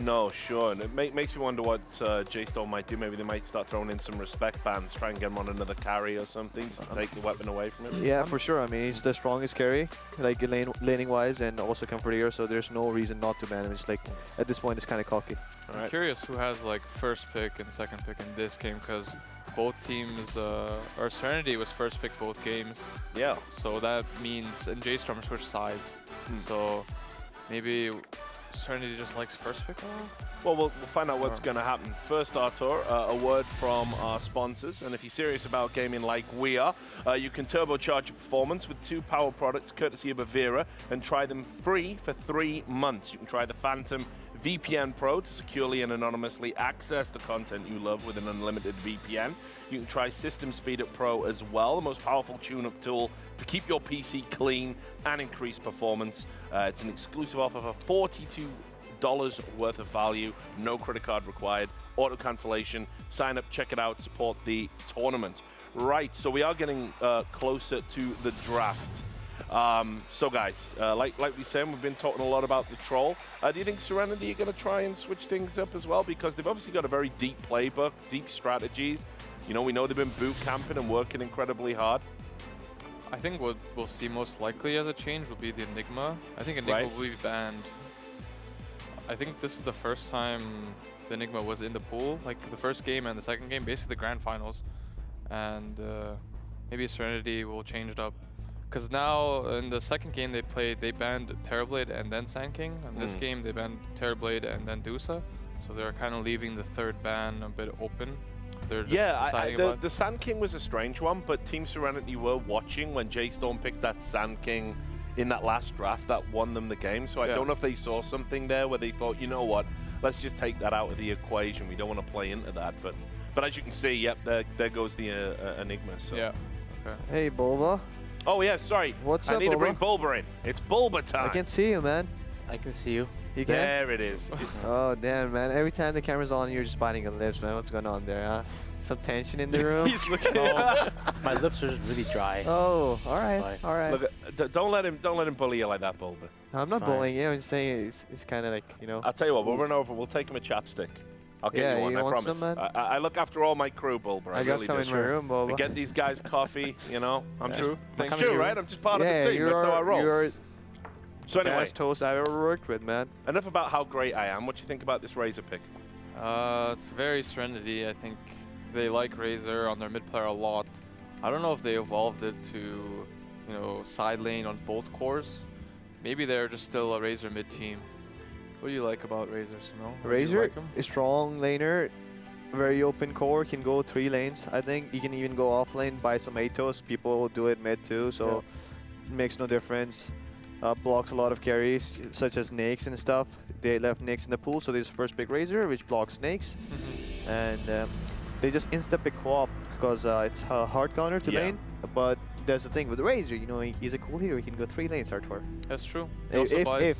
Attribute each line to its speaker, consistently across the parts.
Speaker 1: No, sure. And it makes me wonder what J.Storm might do. Maybe they might start throwing in some respect bans, try and get him on another carry or something to take the weapon away from him.
Speaker 2: Yeah, for sure. I mean, he's the strongest carry, like laning-wise, and also comfortier, so there's no reason not to ban him. It's like, at this point, it's kind of cocky.
Speaker 3: I'm curious who has like first pick and second pick in this game, because both teams, or Serenity was first pick both games.
Speaker 1: Yeah.
Speaker 3: So that means, and J.Storm switched sides. So maybe Serenity just likes first pick now?
Speaker 1: Well, we'll find out what's going to happen. First, Artur, a word from our sponsors. And if you're serious about gaming like we are, you can turbocharge your performance with 2 power products courtesy of Avira and try them free for 3 months. You can try the Phantom VPN Pro to securely and anonymously access the content you love with an unlimited VPN. You can try System Speed Up Pro as well, the most powerful tune-up tool to keep your PC clean and increase performance. It's an exclusive offer for $42 worth of value, no credit card required, auto cancellation. Sign up, check it out, support the tournament. Right, so we are getting closer to the draft. So guys, like we said, we've been talking a lot about the troll. Do you think Serenity are going to try and switch things up as well? Because they've obviously got a very deep playbook, deep strategies. You know, we know they've been boot camping and working incredibly hard.
Speaker 3: I think what we'll see most likely as a change will be the Enigma. I think Enigma will be banned. I think this is the first time the Enigma was in the pool, like the first game and the second game, basically the grand finals. And maybe Serenity will change it up. Because now in the second game they banned Terrorblade and then Sand King. And this game they banned Terrorblade and then Dusa. So they're kind of leaving the third ban a bit open.
Speaker 1: The Sand King was a strange one, but Team Serenity were watching when J.Storm picked that Sand King in that last draft that won them the game. So I don't know if they saw something there where they thought, you know what, let's just take that out of the equation. We don't want to play into that. But as you can see, yep, there goes the Enigma. So.
Speaker 3: Yeah. Okay.
Speaker 2: Hey, Bulba.
Speaker 1: Oh yeah, sorry.
Speaker 2: What's up,
Speaker 1: I need to bring
Speaker 2: Bulba?
Speaker 1: Bulba in. It's Bulba time.
Speaker 2: I can see you, man.
Speaker 4: I can see you.
Speaker 2: You can?
Speaker 1: There it is.
Speaker 2: Oh, damn, man. Every time the camera's on, you're just biting your lips, man. What's going on there, huh? Some tension in the room?
Speaker 1: He's looking
Speaker 4: My lips are just really dry.
Speaker 2: Oh, all right, all right.
Speaker 1: Look, don't let him bully you like that, Bulba.
Speaker 2: I'm not bullying you. I'm just saying it's kind of like, you know.
Speaker 1: I'll tell you what, we'll run over. We'll take him a chapstick. I'll get you one, I promise.
Speaker 2: Some, man?
Speaker 1: I look after all my crew, Bulba.
Speaker 2: I got
Speaker 1: really
Speaker 2: some in my room, Bulba.
Speaker 1: I get these guys coffee, you know. I'm true. It's
Speaker 2: Thank
Speaker 1: true,
Speaker 2: you.
Speaker 1: right? I'm just part of the team. That's how I roll.
Speaker 2: You're
Speaker 1: So anyway,
Speaker 2: best host I've ever worked with, man.
Speaker 1: Enough about how great I am. What do you think about this Razor pick?
Speaker 3: It's very Serenity. I think they like Razor on their mid player a lot. I don't know if they evolved it to, you know, side lane on both cores. Maybe they're just still a Razor mid team. What do you like about Razor, Simo?
Speaker 2: Razor, a strong laner, very open core, can go 3 lanes. I think you can even go off lane, buy some Atos. People will do it mid too, so it makes no difference. Blocks a lot of carries, such as Nyx and stuff. They left Nyx in the pool, so there's first pick Razor, which blocks Nyx. And they just insta-pick co-op because it's a hard counter to lane. But there's the thing with Razor, you know, he's a cool hero. He can go 3 lanes, Artur.
Speaker 3: That's true.
Speaker 2: If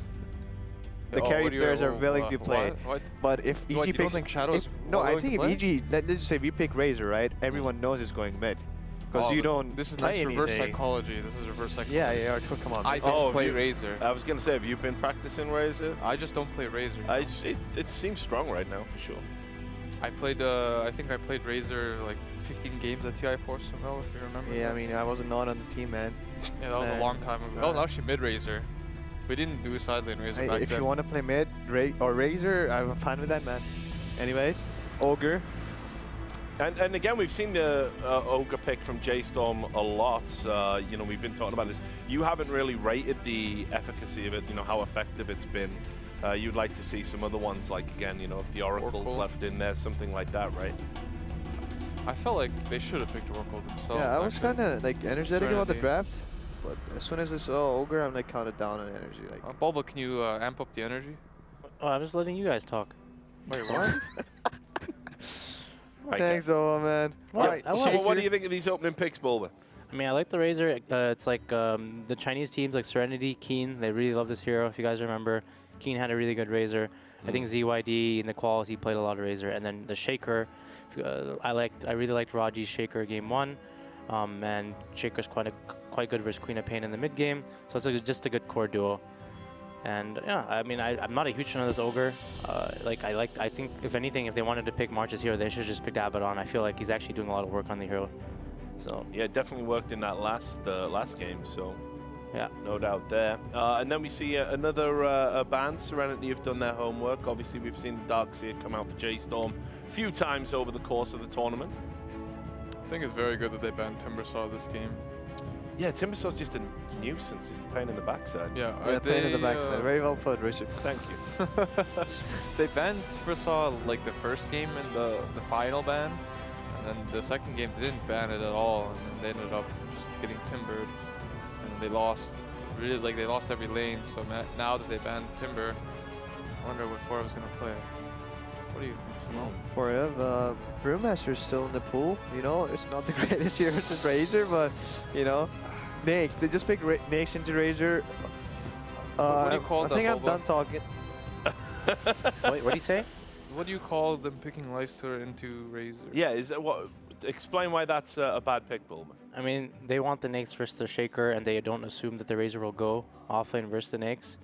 Speaker 2: the carry players are willing to play.
Speaker 3: What?
Speaker 2: But if EG
Speaker 3: you
Speaker 2: picks...
Speaker 3: don't think Shadow's
Speaker 2: no, I
Speaker 3: willing
Speaker 2: think
Speaker 3: to
Speaker 2: if EG... Let's just say we pick Razor, right? Everyone knows it's going mid. Because you don't
Speaker 3: This is
Speaker 2: play
Speaker 3: reverse
Speaker 2: anything.
Speaker 3: psychology. This is reverse psychology.
Speaker 2: Yeah, Artur, come on.
Speaker 3: I don't play Razor.
Speaker 1: I was going to say, have you been practicing Razor?
Speaker 3: I just don't play Razor.
Speaker 1: It seems strong right now, for sure.
Speaker 3: I played, I think I played Razor like 15 games at TI4 Sumo, if you remember.
Speaker 2: Yeah, I mean, I wasn't on the team, man.
Speaker 3: Yeah, that was a long time ago. That was actually mid Razor. We didn't do side lane Razor back
Speaker 2: if
Speaker 3: then.
Speaker 2: you want to play mid or Razor, I'm fine with that, man. Anyways, Ogre.
Speaker 1: And again, we've seen the Ogre pick from J.Storm a lot. You know, we've been talking about this. You haven't really rated the efficacy of it, you know, how effective it's been. You'd like to see some other ones, like, again, you know, if the Oracle's left in there, something like that, right?
Speaker 3: I felt like they should have picked Oracle themselves.
Speaker 2: Yeah, I was kind of like energetic about the
Speaker 3: Serenity.
Speaker 2: draft. But as soon as I saw Ogre, I'm like counted down on energy. Like,
Speaker 3: Bulba, can you amp up the energy?
Speaker 4: Oh, I'm just letting you guys talk.
Speaker 3: Wait, what?
Speaker 2: thanks, Ola, man.
Speaker 4: What?
Speaker 2: Right,
Speaker 1: So what do you think of these opening picks, Bulba?
Speaker 4: I mean, I like the Razor. It's like the Chinese teams like Serenity, Keen, they really love this hero. If you guys remember, Keen had a really good Razor. I think ZYD in the quals, he played a lot of Razor. And then the Shaker, I really liked Raji's Shaker game 1. And Shaker's quite good versus Queen of Pain in the mid game. So it's just a good core duo. And yeah, I mean, I'm not a huge fan of this Ogre. I think if anything, if they wanted to pick March's hero, they should just pick Abaddon. I feel like he's actually doing a lot of work on the hero. So
Speaker 1: yeah, definitely worked in that last game. So
Speaker 4: yeah,
Speaker 1: no doubt there. And then we see another band. Serenity have done their homework. Obviously, we've seen the Darkseer come out for J.Storm a few times over the course of the tournament.
Speaker 3: I think it's very good that they banned Timbersaw this game.
Speaker 1: Yeah, Timbersaw's just a nuisance, just a pain in the backside.
Speaker 3: Yeah,
Speaker 2: Pain in the backside. Very well put, Richard.
Speaker 1: Thank you.
Speaker 3: They banned Timbersaw like the first game in the final ban, and then the second game they didn't ban it at all, and then they ended up just getting timbered, and they lost. Really, like they lost every lane. So now that they banned Timber, I wonder what Forev's gonna play. What do you think, Simone?
Speaker 2: Forev, Brewmaster's still in the pool. You know, it's not the greatest hero to Razor, but you know, Nyx. They just picked Nyx into Razor.
Speaker 3: What do you call
Speaker 2: I
Speaker 3: that,
Speaker 2: think I'm
Speaker 3: Boba?
Speaker 2: done talking.
Speaker 4: what do you say?
Speaker 3: What do you call them picking Lifestealer into Razor?
Speaker 1: Yeah, is that what? Explain why that's a bad pick, Bulma.
Speaker 4: I mean, they want the Nyx versus the Shaker, and they don't assume that the Razor will go offlane versus the Nyx.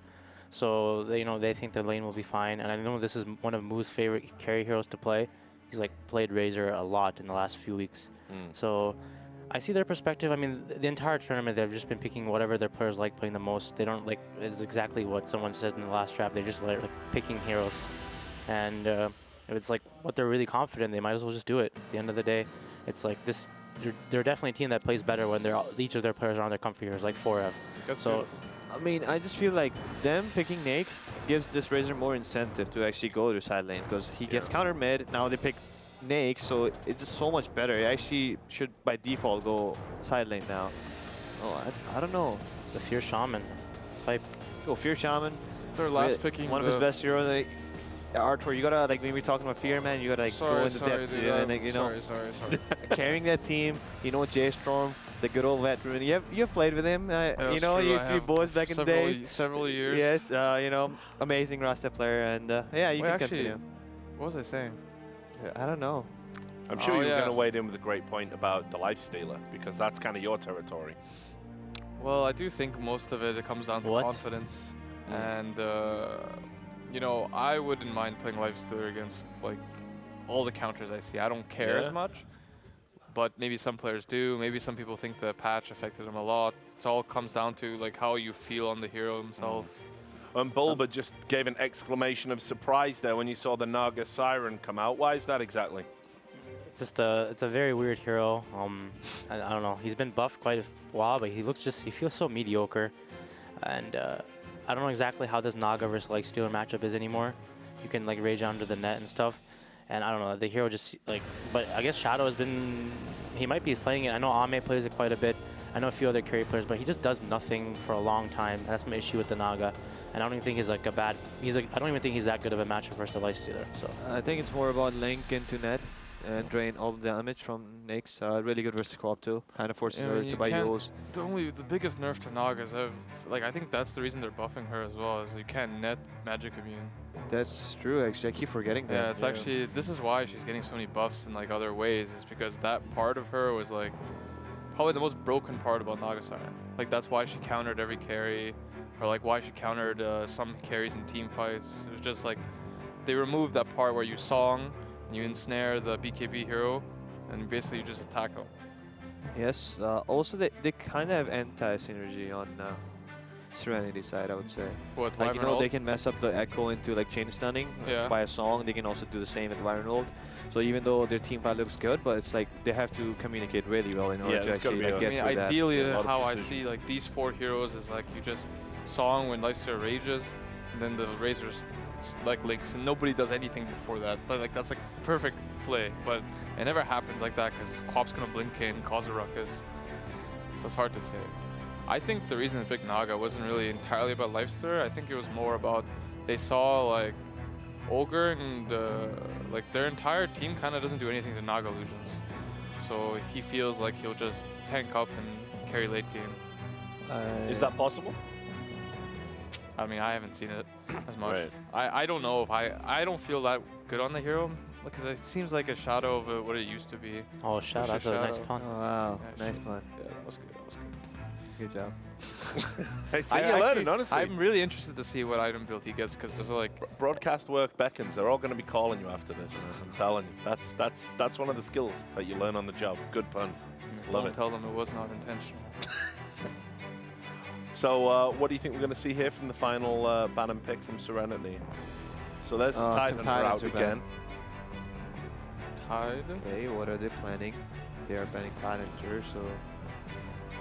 Speaker 4: So they, they think the lane will be fine. And I know this is one of Moo's favorite carry heroes to play. He's like played Razor a lot in the last few weeks. So I see their perspective. I mean, the entire tournament, they've just been picking whatever their players like playing the most. They don't like, it's exactly what someone said in the last draft. They're just like picking heroes. And if it's like what they're really confident in, they might as well just do it. At the end of the day, it's like this, they're definitely a team that plays better when each of their players are on their comfy heroes, like Forev. So
Speaker 2: I mean, I just feel like them picking Nyx gives this Razor more incentive to actually go to side lane because he gets counter mid. Now they pick Nyx, so it's just so much better. He actually should by default go side lane now. Oh, I don't know.
Speaker 4: the Fear Shaman. It's hype.
Speaker 2: Go Fear Shaman.
Speaker 3: They're last picking
Speaker 2: one of his best heroes. Like, Arthur, you gotta like when we're talking about Fear, man, you gotta like go into depth
Speaker 3: dude,
Speaker 2: and like sorry. Carrying that team. You know, J.Storm, the good old veteran. You've played with him. You know, you used to be boys back in the day.
Speaker 3: Several years.
Speaker 2: Yes, you know, amazing Rasta player, and yeah, you can continue.
Speaker 3: What was I saying?
Speaker 2: I don't know.
Speaker 1: I'm sure you were going to wade in with a great point about the Lifestealer, because that's kind of your territory.
Speaker 3: Well, I do think most of it comes down to confidence. And, you know, I wouldn't mind playing Lifestealer against, like, all the counters I see. I don't care as much. But maybe some players do. Maybe some people think the patch affected them a lot. It all comes down to, like, how you feel on the hero himself.
Speaker 1: And Bulba just gave an exclamation of surprise there when you saw the Naga Siren come out. Why is that exactly?
Speaker 4: It's just it's a very weird hero. I don't know. He's been buffed quite a while, but he feels so mediocre. And I don't know exactly how this Naga versus Lifestealer matchup is anymore. You can like rage under the net and stuff. And I don't know, the hero just like, but I guess Shadow has been, he might be playing it. I know Ame plays it quite a bit. I know a few other carry players, but he just does nothing for a long time. That's my issue with the Naga. And I don't even think he's like a bad, I don't even think he's that good of a matchup versus the Lifestealer. So
Speaker 2: I think it's more about link into net and drain all the damage from Nyx. Really good versus co-op too. Kind of forces her to buy heals.
Speaker 3: The biggest nerf to Nagas, I think that's the reason they're buffing her as well, is you can't net magic immune.
Speaker 2: That's true, actually. I keep forgetting that.
Speaker 3: Yeah, it's actually, this is why she's getting so many buffs in like other ways, is because that part of her was like probably the most broken part about Naga Siren. Like that's why she countered every carry, or like why she countered some carries in team fights. It was just like they removed that part where you song and you ensnare the BKB hero, and basically you just attack them.
Speaker 2: Yes. Also, they kind of have anti-synergy on Serenity side, I would say.
Speaker 3: What,
Speaker 2: like, you know, they can mess up the echo into like chain stunning by a song. They can also do the same at Wyvern ult. So even though their team fight looks good, but it's like they have to communicate really well in order to actually like, get through that.
Speaker 3: Ideally, how I see like these four heroes is like you just song when Lifestealer rages, and then the Razors like links, and nobody does anything before that. But like that's like perfect play, but it never happens like that because Quap's gonna blink in, cause a ruckus. So it's hard to say. I think the reason they picked Naga wasn't really entirely about Lifestealer. I think it was more about they saw like Ogre and like their entire team kind of doesn't do anything to Naga illusions. So he feels like he'll just tank up and carry late game.
Speaker 1: Is that possible?
Speaker 3: I mean, I haven't seen it as much.
Speaker 1: Right.
Speaker 3: I don't know if I don't feel that good on the hero because it seems like a shadow of what it used to be.
Speaker 4: oh, Shadow, that's a nice pun.
Speaker 2: Oh, wow, nice pun.
Speaker 3: Yeah, that was good. That was good.
Speaker 2: Good job.
Speaker 1: Hey, see, you're learning, honestly.
Speaker 3: I'm really interested to see what item build he gets because there's like
Speaker 1: Broadcast work beckons. They're all going to be calling you after this. I'm telling you. That's one of the skills that you learn on the job. Good puns. Love
Speaker 3: don't
Speaker 1: it.
Speaker 3: tell them it was not intentional.
Speaker 1: So what do you think we're going to see here from the final ban and pick from Serenity? So there's the Titan route again.
Speaker 3: Tide.
Speaker 2: Okay, what are they planning? They are planning Challenger, so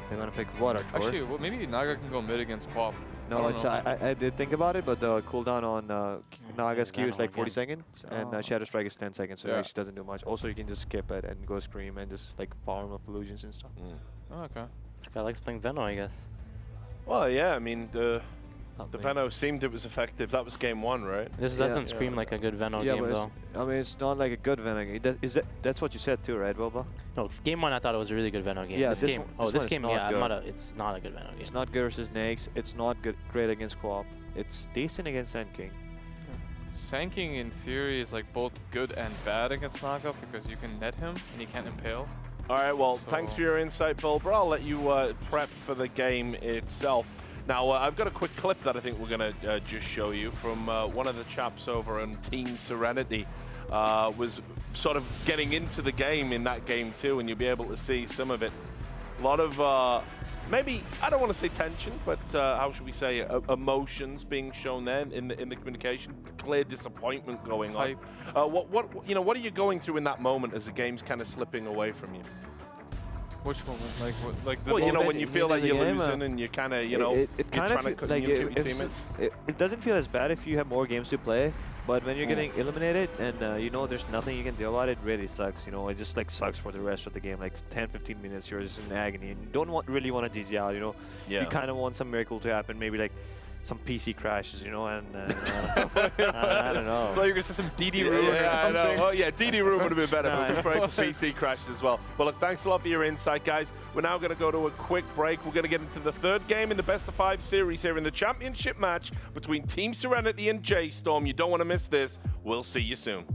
Speaker 2: they're gonna pick Water Tour.
Speaker 3: Actually, well, maybe Naga can go mid against Quap.
Speaker 2: No, I did think about it, but the cooldown on Naga's Q is like 40 seconds, and Shadow Strike is 10 seconds, so it actually doesn't do much. Also, you can just skip it and go Scream and just like farm of illusions and stuff.
Speaker 3: Oh, okay.
Speaker 4: This guy likes playing Veno, I guess.
Speaker 1: Well, yeah, I mean, the Veno seemed it was effective. That was game 1, right?
Speaker 4: This doesn't scream like a good Veno game, though.
Speaker 2: I mean, it's not like a good Veno game. That's what you said too, right, Boba?
Speaker 4: No, game 1 I thought it was a really good Veno game.
Speaker 2: Yeah,
Speaker 4: this game, this game, yeah, it's not a good Veno game.
Speaker 2: It's not good versus Nags. It's not great against Quap. It's decent against Sand King.
Speaker 3: Sanking in theory is like both good and bad against Naga because you can net him and he can't impale.
Speaker 1: All right, well, thanks for your insight, Bulbra. I'll let you prep for the game itself. Now, I've got a quick clip that I think we're going to just show you from one of the chaps over on Team Serenity. Was sort of getting into the game in that game too, and you'll be able to see some of it. A lot of, maybe, I don't want to say tension, but how should we say, emotions being shown there in the communication. Clear disappointment going on. What are you going through in that moment as the game's kind of slipping away from you?
Speaker 3: Which moment? Like what? Like the
Speaker 1: well,
Speaker 3: moment
Speaker 1: when you feel like you're losing and you kind of, you're trying to communicate with your teammates.
Speaker 2: It doesn't feel as bad if you have more games to play, but when you're getting eliminated and there's nothing you can do about it, really sucks. It just like sucks for the rest of the game. Like 10-15 minutes, you're just in agony and you don't really want to GG out. You kind of want some miracle to happen. Maybe like some PC crashes, and I don't know.
Speaker 3: So you're gonna say some DD room or something.
Speaker 1: I know. Oh yeah, DD room would have been better, but we're praying for PC crashes as well. Well, look, thanks a lot for your insight, guys. We're now going to go to a quick break. We're going to get into the third game in the best of 5 series here in the championship match between Team Serenity and J.Storm. You don't want to miss this. We'll see you soon.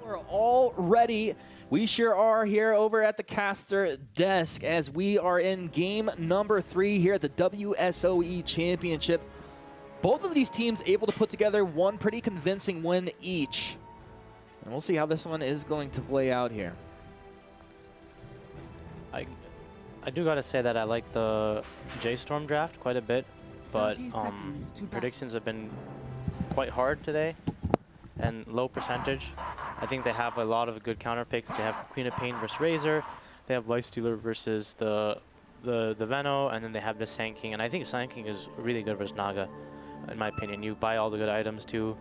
Speaker 5: We're all ready. We sure are here over at the caster desk as we are in game number 3 here at the WSOE Championship. Both of these teams able to put together one pretty convincing win each. And we'll see how this one is going to play out here.
Speaker 4: I do gotta say that I like the J.Storm draft quite a bit, but predictions have been quite hard today and low percentage. I think they have a lot of good counter picks. They have Queen of Pain versus Razor. They have Lifestealer versus the Veno, and then they have the Sand King. And I think Sand King is really good versus Naga, in my opinion. You buy all the good items too,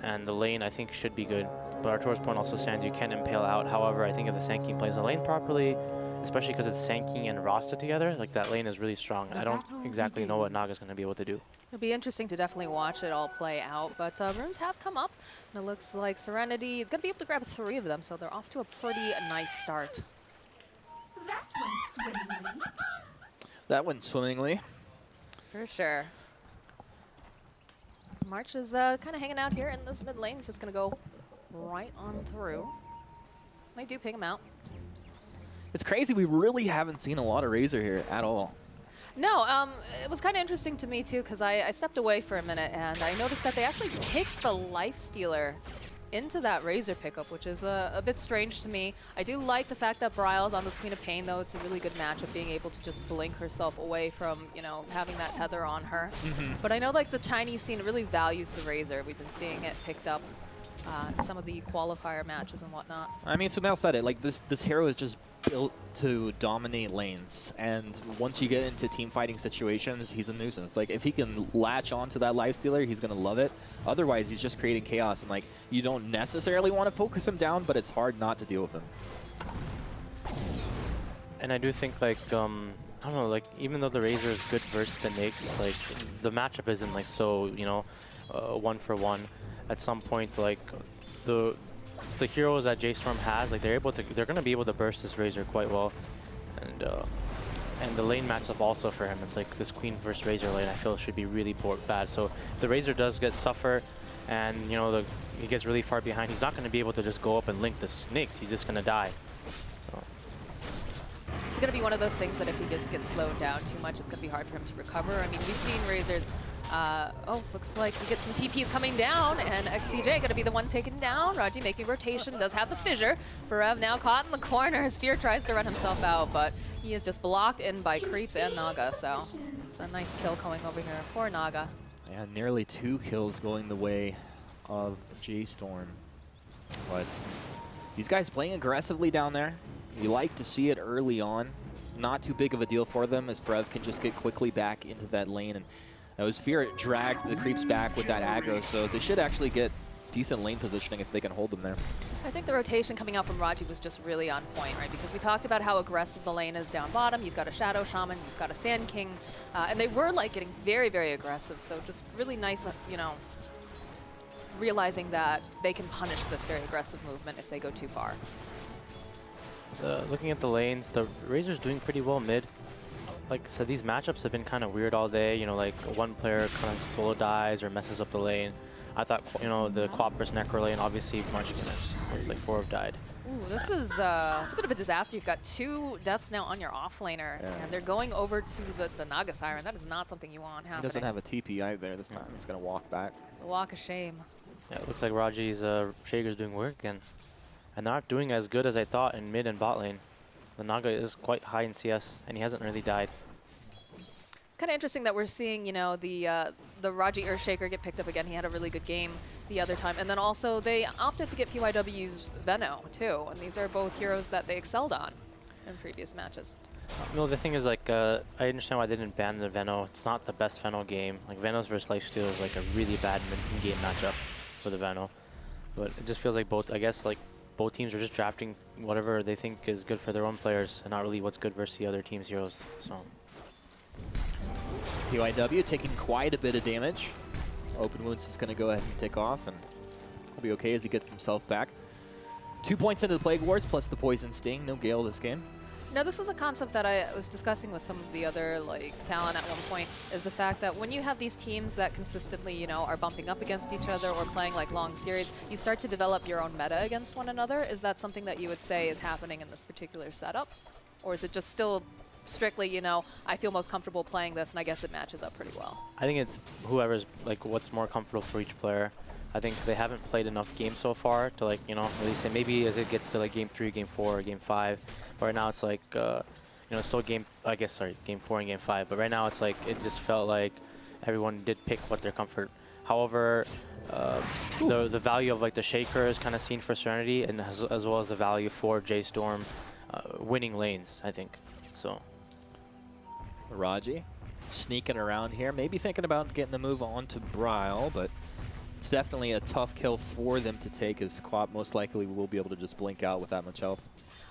Speaker 4: and the lane I think should be good. But Artur's point also stands, you can impale out. However, I think if the Sand King plays the lane properly, especially because it's Sand King and Rasta together, like that lane is really strong. I don't exactly know what Naga's going to be able to do.
Speaker 6: It'll be interesting to definitely watch it all play out, but runes have come up, and it looks like Serenity is going to be able to grab 3 of them, so they're off to a pretty nice start.
Speaker 5: That went swimmingly.
Speaker 6: For sure. March is kind of hanging out here in this mid lane. He's just going to go right on through. They do ping him out.
Speaker 5: It's crazy, we really haven't seen a lot of Razor here at all.
Speaker 6: No, it was kind of interesting to me too, because I stepped away for a minute and I noticed that they actually picked the Lifestealer into that Razor pickup, which is a bit strange to me. I do like the fact that Bryle's on this Queen of Pain, though. It's a really good match of being able to just blink herself away from, you know, having that tether on her. But I know like the Chinese scene really values the Razor. We've been seeing it picked up in some of the qualifier matches and whatnot.
Speaker 5: I mean, Sumail said it, like this hero is just built to dominate lanes, and once you get into team fighting situations, he's a nuisance. Like if he can latch onto that Lifestealer, he's gonna love it. Otherwise, he's just creating chaos, and like you don't necessarily want to focus him down, but it's hard not to deal with him.
Speaker 4: And I do think like I don't know, like even though the Razor is good versus the Nyx, like the matchup isn't like so, you know, 1-for-1. At some point, like the heroes that J.Storm has, like they're gonna be able to burst this Razor quite well, and the lane matchup also for him. It's like this Queen versus Razor lane. I feel should be really bad. So if the Razor does get suffer, and you know he gets really far behind, he's not gonna be able to just go up and link the Nyx. He's just gonna die. So.
Speaker 6: It's going to be one of those things that if he just gets slowed down too much, it's going to be hard for him to recover. I mean, we've seen Razors. Oh, looks like he gets some TPs coming down, and XCJ going to be the one taken down. Raji making rotation, does have the fissure. Ferev now caught in the corner. Sphere tries to run himself out, but he is just blocked in by Creeps and Naga, so it's a nice kill going over here for Naga.
Speaker 5: Yeah, nearly 2 kills going the way of J.Storm. But these guys playing aggressively down there. You like to see it early on. Not too big of a deal for them as Ferev can just get quickly back into that lane. And that was Fear dragged the Creeps back with that aggro, so they should actually get decent lane positioning if they can hold them there.
Speaker 6: I think the rotation coming out from Raji was just really on point, right? Because we talked about how aggressive the lane is down bottom. You've got a Shadow Shaman, you've got a Sand King, and they were like getting very, very aggressive. So just really nice, you know, realizing that they can punish this very aggressive movement if they go too far.
Speaker 4: Looking at the lanes, the Razor's doing pretty well mid. Like I said, these matchups have been kind of weird all day. You know, like one player kind of solo dies or messes up the lane. I thought, you know, the Quap versus Necro lane, obviously March was like 4 have died.
Speaker 6: Ooh, this is it's a bit of a disaster. You've got 2 deaths now on your offlaner, and they're going over to the Naga Siren. That is not something you want happening.
Speaker 5: He doesn't have a TP either this time. He's going to walk back.
Speaker 6: The walk of shame.
Speaker 4: Yeah, it looks like Raji's Shaker's doing work again. And not doing as good as I thought in mid and bot lane. The Naga is quite high in CS, and he hasn't really died.
Speaker 6: It's kind of interesting that we're seeing, you know, the Raji Earthshaker get picked up again. He had a really good game the other time. And then also they opted to get PYW's Veno, too. And these are both heroes that they excelled on in previous matches.
Speaker 4: No, the thing is, like, I understand why they didn't ban the Veno. It's not the best Veno game. Like, Venos versus Lifestealer is like a really bad mid-game matchup for the Veno. But it just feels like both, I guess, like, both teams are just drafting whatever they think is good for their own players and not really what's good versus the other team's heroes. So
Speaker 5: PYW taking quite a bit of damage. Open Wounds is going to go ahead and take off, and he'll be okay as he gets himself back. 2 points into the Plague Wards plus the Poison Sting. No Gale this game.
Speaker 6: Now, this is a concept that I was discussing with some of the other talent at one point, is the fact that when you have these teams that consistently, are bumping up against each other or playing long series, you start to develop your own meta against one another. Is that something that you would say is happening in this particular setup? Or is it just still strictly, I feel most comfortable playing this, and I guess it matches up pretty well?
Speaker 4: I think it's whoever's what's more comfortable for each player. I think they haven't played enough games so far to really say, maybe as it gets to game 3, game 4, or game 5. But right now it's still game 4 and game 5. But right now it's it just felt like everyone did pick what their comfort. However, the value of the Shaker is kind of seen for Serenity, and as well as the value for J.Storm winning lanes, I think. So
Speaker 5: Raji sneaking around here, maybe thinking about getting the move on to Bryle, but it's definitely a tough kill for them to take, as Quap most likely will be able to just blink out with that much health.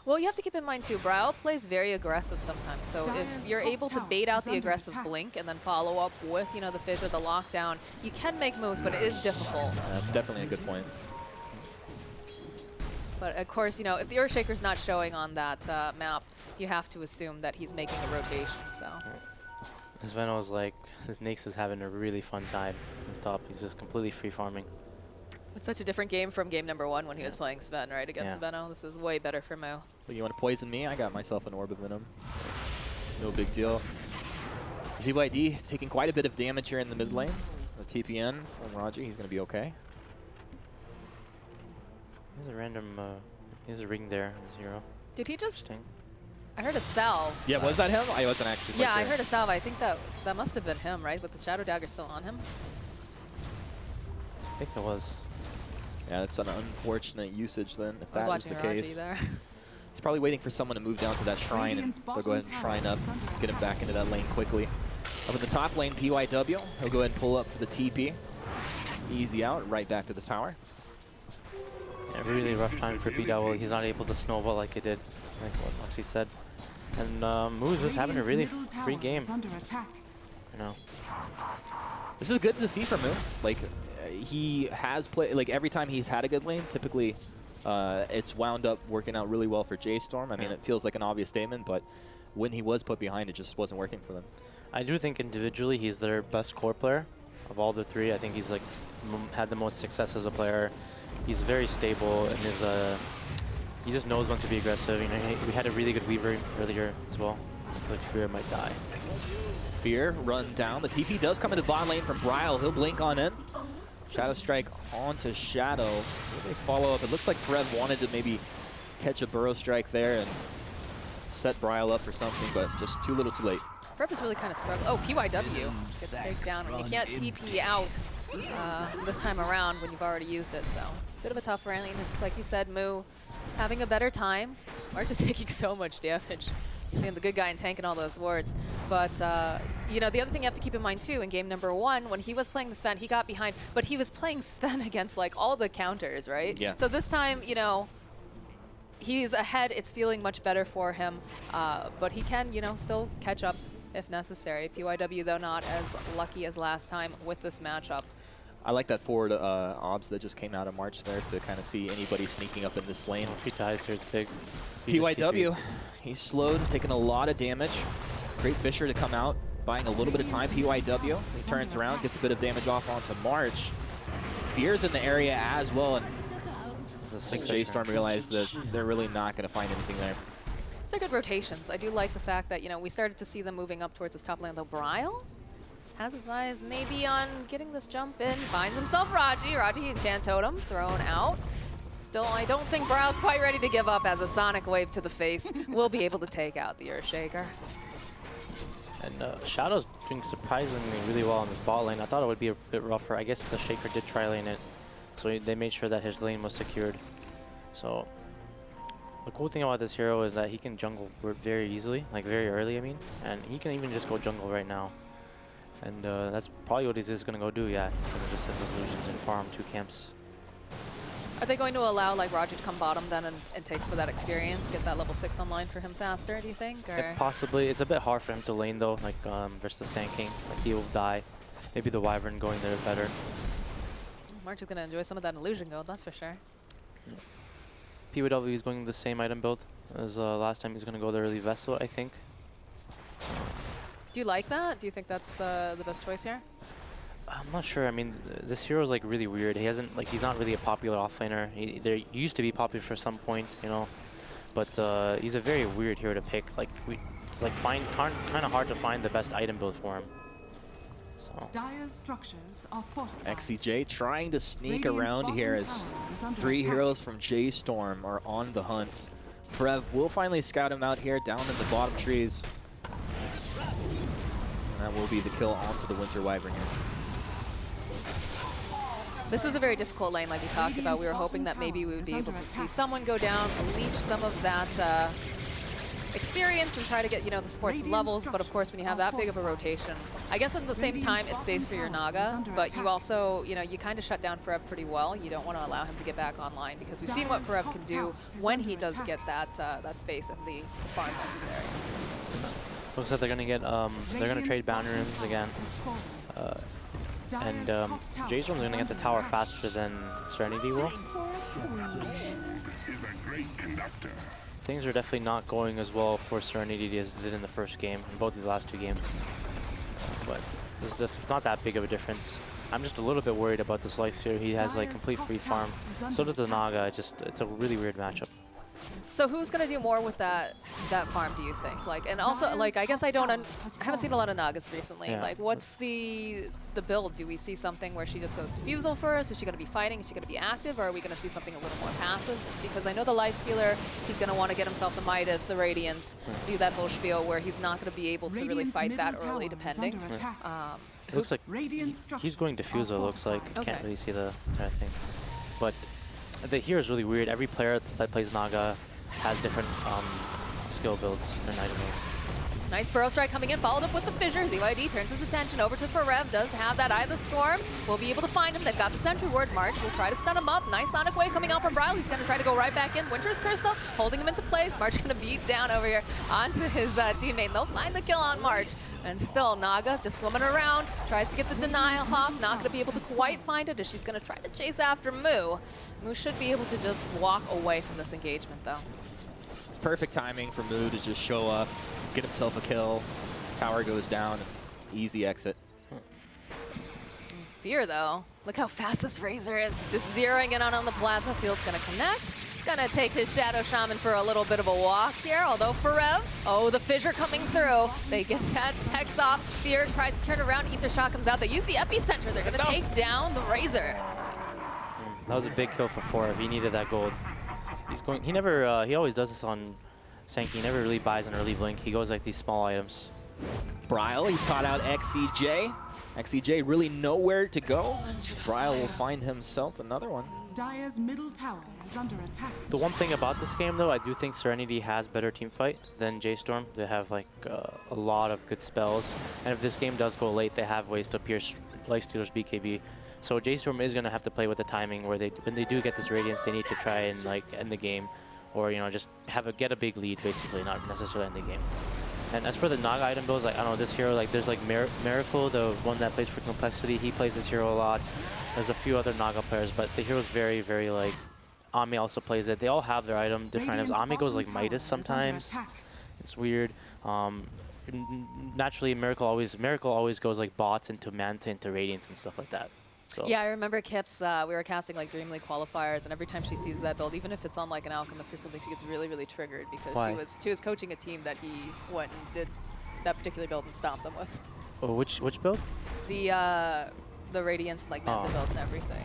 Speaker 6: Well, you have to keep in mind, too, Bryle plays very aggressive sometimes. So if you're able to bait out the aggressive blink and then follow up with, the fissure, the lockdown, you can make moves, but it is difficult.
Speaker 5: That's definitely a good point.
Speaker 6: But, of course, if the Earthshaker's not showing on that map, you have to assume that he's making a rotation, so.
Speaker 4: Sveno's this Nyx is having a really fun time on the top. He's just completely free farming.
Speaker 6: It's such a different game from game number 1 when he was playing Sven, right, against Sveno. This is way better for Mu.
Speaker 5: But you want to poison me? I got myself an Orb of Venom. No big deal. ZYD taking quite a bit of damage here in the mid lane. The TPN from Raji, he's going to be okay.
Speaker 4: There's a random, there's a ring there, 0.
Speaker 6: Did he just... I heard a salve.
Speaker 5: Yeah, was that him? I wasn't actually.
Speaker 6: Yeah, I heard a salve. I think that must have been him, right? With the Shadow Dagger still on him.
Speaker 4: I think it was.
Speaker 5: Yeah, that's an unfortunate usage then, if that is the case.
Speaker 6: There.
Speaker 5: He's probably waiting for someone to move down to that shrine, and they'll go ahead and shrine up, get him back into that lane quickly. Up in the top lane, PYW. He'll go ahead and pull up for the TP. Easy out, right back to the tower.
Speaker 4: Yeah, really rough time for PW. He's not able to snowball like he did, like what Moxie said. And Mu's just having a really free game.
Speaker 5: This is good to see from Mu. He has played, every time he's had a good lane, typically it's wound up working out really well for J.Storm. I mean, it feels like an obvious statement, but when he was put behind, it just wasn't working for them.
Speaker 4: I do think individually he's their best core player of all the 3. I think he's had the most success as a player. He's very stable, and he just knows when to be aggressive. We had a really good Weaver earlier as well. I feel like Fear might die.
Speaker 5: Fear run down. The TP does come into bottom lane from Bryle. He'll blink on in. Shadow Strike onto Shadow. Will they follow up? It looks like Frev wanted to maybe catch a Burrow Strike there and set Bryle up for something, but just too little too late.
Speaker 6: Frev is really kind of struggling. Oh, PYW gets taken down. And you can't TP out this time around when you've already used it, so bit of a tough rally. And it's like you said, Mu having a better time. March is taking so much damage. He's being the good guy and tanking all those wards. But, the other thing you have to keep in mind, too, in game number 1, when he was playing the Sven, he got behind, but he was playing Sven against, all the counters, right?
Speaker 5: Yeah.
Speaker 6: So this time, he's ahead. It's feeling much better for him. But he can, still catch up if necessary. PYW, though, not as lucky as last time with this matchup.
Speaker 5: I like that forward obs that just came out of March there to kind of see anybody sneaking up in this lane.
Speaker 4: If he dies here, it's big.
Speaker 5: PYW, he's slowed, taking a lot of damage. Great Fisher to come out, buying a little bit of time. PYW, he turns around, gets a bit of damage off onto March. Fear's in the area as well, and I think J.Storm realized that they're really not going to find anything there.
Speaker 6: It's a good rotations. I do like the fact that, we started to see them moving up towards this top lane, though. Bryle has his eyes maybe on getting this jump in, finds himself Raji. Raji, Enchant Totem, thrown out. Still, I don't think Bryle's quite ready to give up, as a Sonic Wave to the face will be able to take out the Earthshaker.
Speaker 4: And Shadow's doing surprisingly really well on this bot lane. I thought it would be a bit rougher. I guess the Shaker did tri-lane it, so they made sure that his lane was secured. So the cool thing about this hero is that he can jungle very easily, very early, I mean. And he can even just go jungle right now. And that's probably what he's just going to go do, yeah. He's going to just set those illusions and farm 2 camps.
Speaker 6: Are they going to allow Raji to come bottom then and take some of that experience, get that level 6 online for him faster, do you think? Or?
Speaker 4: Yeah, possibly. It's a bit hard for him to lane though, versus the Sand King. He will die. Maybe the Wyvern going there is better.
Speaker 6: March is going to enjoy some of that illusion gold, that's for sure.
Speaker 4: POW is going the same item build as last time. He's going to go the early Vessel, I think.
Speaker 6: Do you like that? Do you think that's the best choice here?
Speaker 4: I'm not sure. I mean, this hero is like really weird. He hasn't like he's not really a popular offlaner. He used to be popular for some point, you know, but he's a very weird hero to pick. Like it's like kind of hard to find the best item build for him. So
Speaker 7: Dire's structures are fortified.
Speaker 5: XCJ trying to sneak
Speaker 7: Radiant's
Speaker 5: around
Speaker 7: bottom
Speaker 5: here
Speaker 7: tower
Speaker 5: as
Speaker 7: is under
Speaker 5: 3
Speaker 7: attack.
Speaker 5: heroes from J.Storm are on the hunt. Frev will finally scout him out here down in the bottom trees. And that will be the kill onto the Winter Wyvern here.
Speaker 6: This is a very difficult lane, like we talked about. We were hoping that maybe we would be able to see someone go down, leech some of that experience and try to get, you know, the supports and levels. But of course, when you have that big of a rotation, I guess at the same time, it stays for your Naga. But you also, you know, you kind of shut down Farev pretty well. You don't want to allow him to get back online because we've seen what Farev can do when he does get that that space and the farm necessary.
Speaker 4: looks like they're going to get they're going to trade boundary rooms again. And J.Storm's going to get the tower faster than Serenity will. Things are definitely not going as well for Serenity as they did in the first game, in both of the last 2 games. But it's not that big of a difference. I'm just a little bit worried about this lifesteal. He has like complete free farm. So does the Naga. It's a really weird matchup.
Speaker 6: So who's gonna do more with that farm, do you think? Like, and also, like, I guess I haven't seen a lot of Nagas recently.
Speaker 4: Yeah.
Speaker 6: Like, what's the build? Do we see something where she just goes Fusel first? Is she gonna be fighting? Is she gonna be active? Or are we gonna see something a little more passive? Because I know the Lifestealer, he's gonna want to get himself the Midas, the Radiance, do that whole spiel where he's not gonna be able to really fight that early, depending.
Speaker 4: It looks like he's going to Fusel, it looks like.
Speaker 6: Okay.
Speaker 4: Can't really see the entire thing. But the hero is really weird. Every player that plays Naga has different skill builds and item builds.
Speaker 6: Nice Burrow Strike coming in, followed up with the Fissure. ZYD turns his attention over to Farev, does have that Eye of the Storm. Will be able to find him. They've got the Sentry Ward. March will try to stun him up. Nice Sonic Wave coming out from Bryle. He's going to try to go right back in. Winter's Curse, though, holding him into place. March going to beat down over here onto his teammate. They'll find the kill on March. And still, Naga just swimming around, tries to get the denial off. Not going to be able to quite find it as she's going to try to chase after Moo. Moo should be able to just walk away from this engagement, though.
Speaker 5: It's perfect timing for Moo to just show up, get himself a kill. Tower goes down, easy exit.
Speaker 6: Fear, though. Look how fast this Razor is. Just zeroing in on the plasma field's going to connect. He's going to take his Shadow Shaman for a little bit of a walk here, although Farev, oh, the Fissure coming through. They get that Hex off. Fear tries to turn around. Ether Shot comes out. They use the Epicenter. They're going to take down the Razor.
Speaker 4: That was a big kill for Farev. He needed that gold. He's going. He never. He always does this on Sankey. He never really buys an early blink. He goes like these small items.
Speaker 5: Bryle, he's caught out XCJ. XCJ really nowhere to go. Bryle will find himself another one.
Speaker 7: Dire's middle tower is under attack.
Speaker 4: The one thing about this game, though, I do think Serenity has better team fight than J.Storm. They have like a lot of good spells, and if this game does go late, they have ways to pierce Lifestealer's BKB. So J.Storm is going to have to play with the timing where when they do get this Radiance, they need to try and like end the game, or just get a big lead, basically, not necessarily end the game. And as for the Naga item builds, like I don't know, this hero, like there's like Miracle, the one that plays for Complexity, he plays this hero a lot. There's a few other Naga players, but the hero's very, very like, Ami also plays it. They all have their item, different items. Ami goes like Midas sometimes. It's weird. Naturally, Miracle always goes like bots into Manta, into Radiance and stuff like that. So.
Speaker 6: Yeah, I remember Kips, we were casting like Dream League qualifiers, and every time she sees that build, even if it's on like an Alchemist or something, she gets really, really triggered because she was coaching a team that he went and did that particular build and stomped them with.
Speaker 4: Oh, which build?
Speaker 6: The Radiance and like Manta build and everything.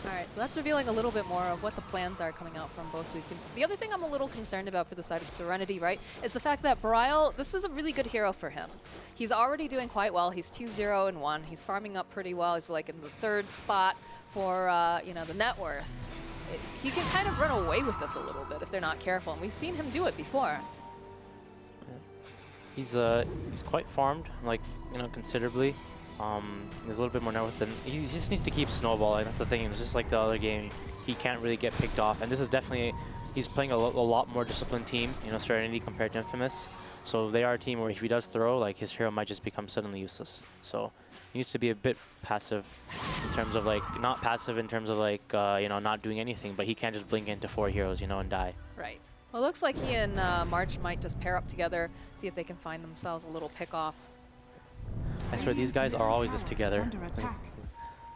Speaker 6: All right, so that's revealing a little bit more of what the plans are coming out from both of these teams. The other thing I'm a little concerned about for the side of Serenity, right, is the fact that Bryle, this is a really good hero for him. He's already doing quite well. He's 2-0-1. He's farming up pretty well. He's like in the 3rd spot for the net worth. He can kind of run away with this a little bit if they're not careful, and we've seen him do it before.
Speaker 4: He's quite farmed, like considerably. There's a little bit more net worth, and he just needs to keep snowballing. That's the thing. It's just like the other game, he can't really get picked off. And this is definitely, he's playing a lot more disciplined team, Serenity compared to Infamous. So they are a team where if he does throw, like his hero might just become suddenly useless. So He needs to be a bit passive in terms of like, not passive in terms of like, you know, not doing anything, but he can't just blink into 4 heroes, you know, and die.
Speaker 6: Right. Well, it looks like he and March might just pair up together, see if they can find themselves a little pick-off.
Speaker 4: I swear these guys are always just together.
Speaker 7: Under attack.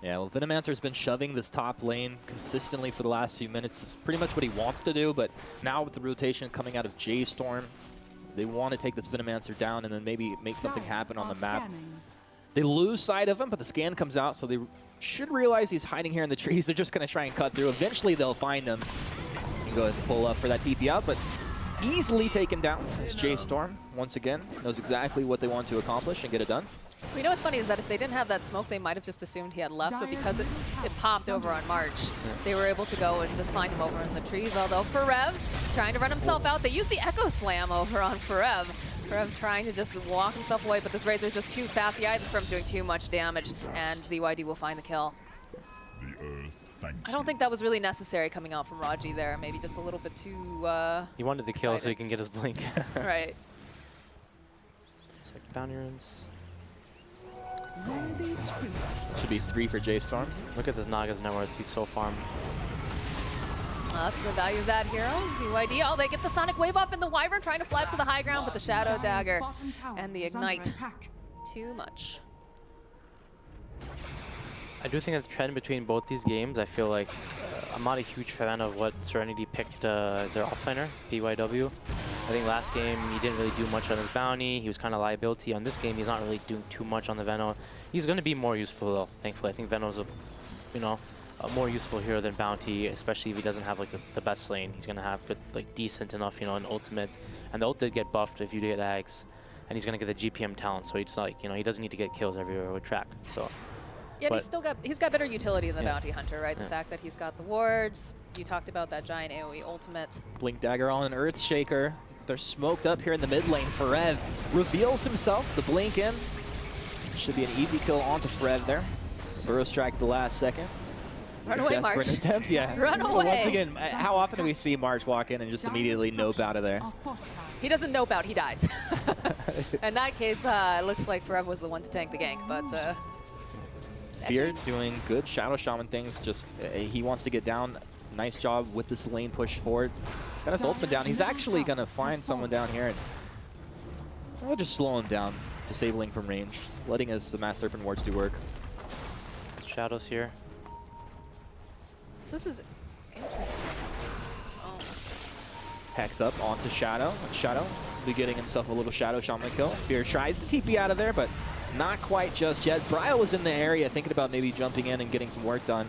Speaker 5: Yeah, well, Venomancer's been shoving this top lane consistently for the last few minutes. It's pretty much what he wants to do, but now with the rotation coming out of J.Storm, they want to take this Venomancer down and then maybe make something happen on the map. They lose sight of him, but the scan comes out, so they should realize he's hiding here in the trees. They're just going to try and cut through. Eventually, they'll find him and go ahead and pull up for that TP out, but easily taken down. As J.Storm, once again, knows exactly what they want to accomplish and get it done.
Speaker 6: You know what's funny is that if they didn't have that smoke, they might have just assumed he had left, but because it popped over on March, they were able to go and just find him over in the trees, although Forev is trying to run himself out. They used the Echo Slam over on Forev. Forev trying to just walk himself away, but this Razor is just too fast. The Ice Storm's doing too much damage, and ZYD will find the kill. I don't think that was really necessary coming out from Raji there. Maybe just a little bit too
Speaker 4: He wanted the kill
Speaker 6: excited.
Speaker 4: so he can get his blink.
Speaker 6: Right.
Speaker 4: It's like bounty runes.
Speaker 5: Should be 3 for J.Storm.
Speaker 4: Look at this Naga's net worth. He's so farmed.
Speaker 6: Well, that's the value of that hero. ZYD. Oh, they get the Sonic Wave off in the Wyvern, trying to fly up to the high ground, but the Shadow Dagger and the Ignite. Too much.
Speaker 4: I do think that the trend between both these games, I feel like I'm not a huge fan of what Serenity picked their offlaner, BYW. I think last game he didn't really do much on his bounty. He was kind of liability. On this game, he's not really doing too much on the Veno. He's going to be more useful though, thankfully. I think Veno's a, you know, a more useful hero than bounty, especially if he doesn't have like the best lane. He's going to have like decent enough, you know, an ultimate. And the ult did get buffed if you get Ags. And he's going to get the GPM talent, so he's like, you know, he doesn't need to get kills everywhere with track. So.
Speaker 6: Yeah, and he's got better utility than the
Speaker 4: Yeah.
Speaker 6: Bounty Hunter, right? The fact that he's got the wards. You talked about that giant AoE ultimate.
Speaker 5: Blink Dagger on an Earthshaker. They're smoked up here in the mid lane. Forev reveals himself, the blink in. Should be an easy kill onto Forev there. Burrow strike the last second.
Speaker 6: Run away,
Speaker 5: Desperate
Speaker 6: March.
Speaker 5: attempt, yeah.
Speaker 6: Run
Speaker 5: Well,
Speaker 6: away.
Speaker 5: once again, how often do we see March walk in and just immediately nope out of there?
Speaker 6: He doesn't nope out, he dies. In that case, it looks like Forev was the one to tank the gank, but...
Speaker 5: Fear doing good Shadow Shaman things, just he wants to get down. Nice job with this lane push forward. He's got his ultimate down. He's actually going to find someone down here and I'll just slow him down, disabling from range, letting his Mass Serpent wards do work.
Speaker 4: Shadows here.
Speaker 6: This is interesting. Oh.
Speaker 5: Hex up onto Shadow. Shadow will be getting himself a little Shadow Shaman kill. Fear tries to TP out of there, but not quite just yet. Bryle was in the area thinking about maybe jumping in and getting some work done.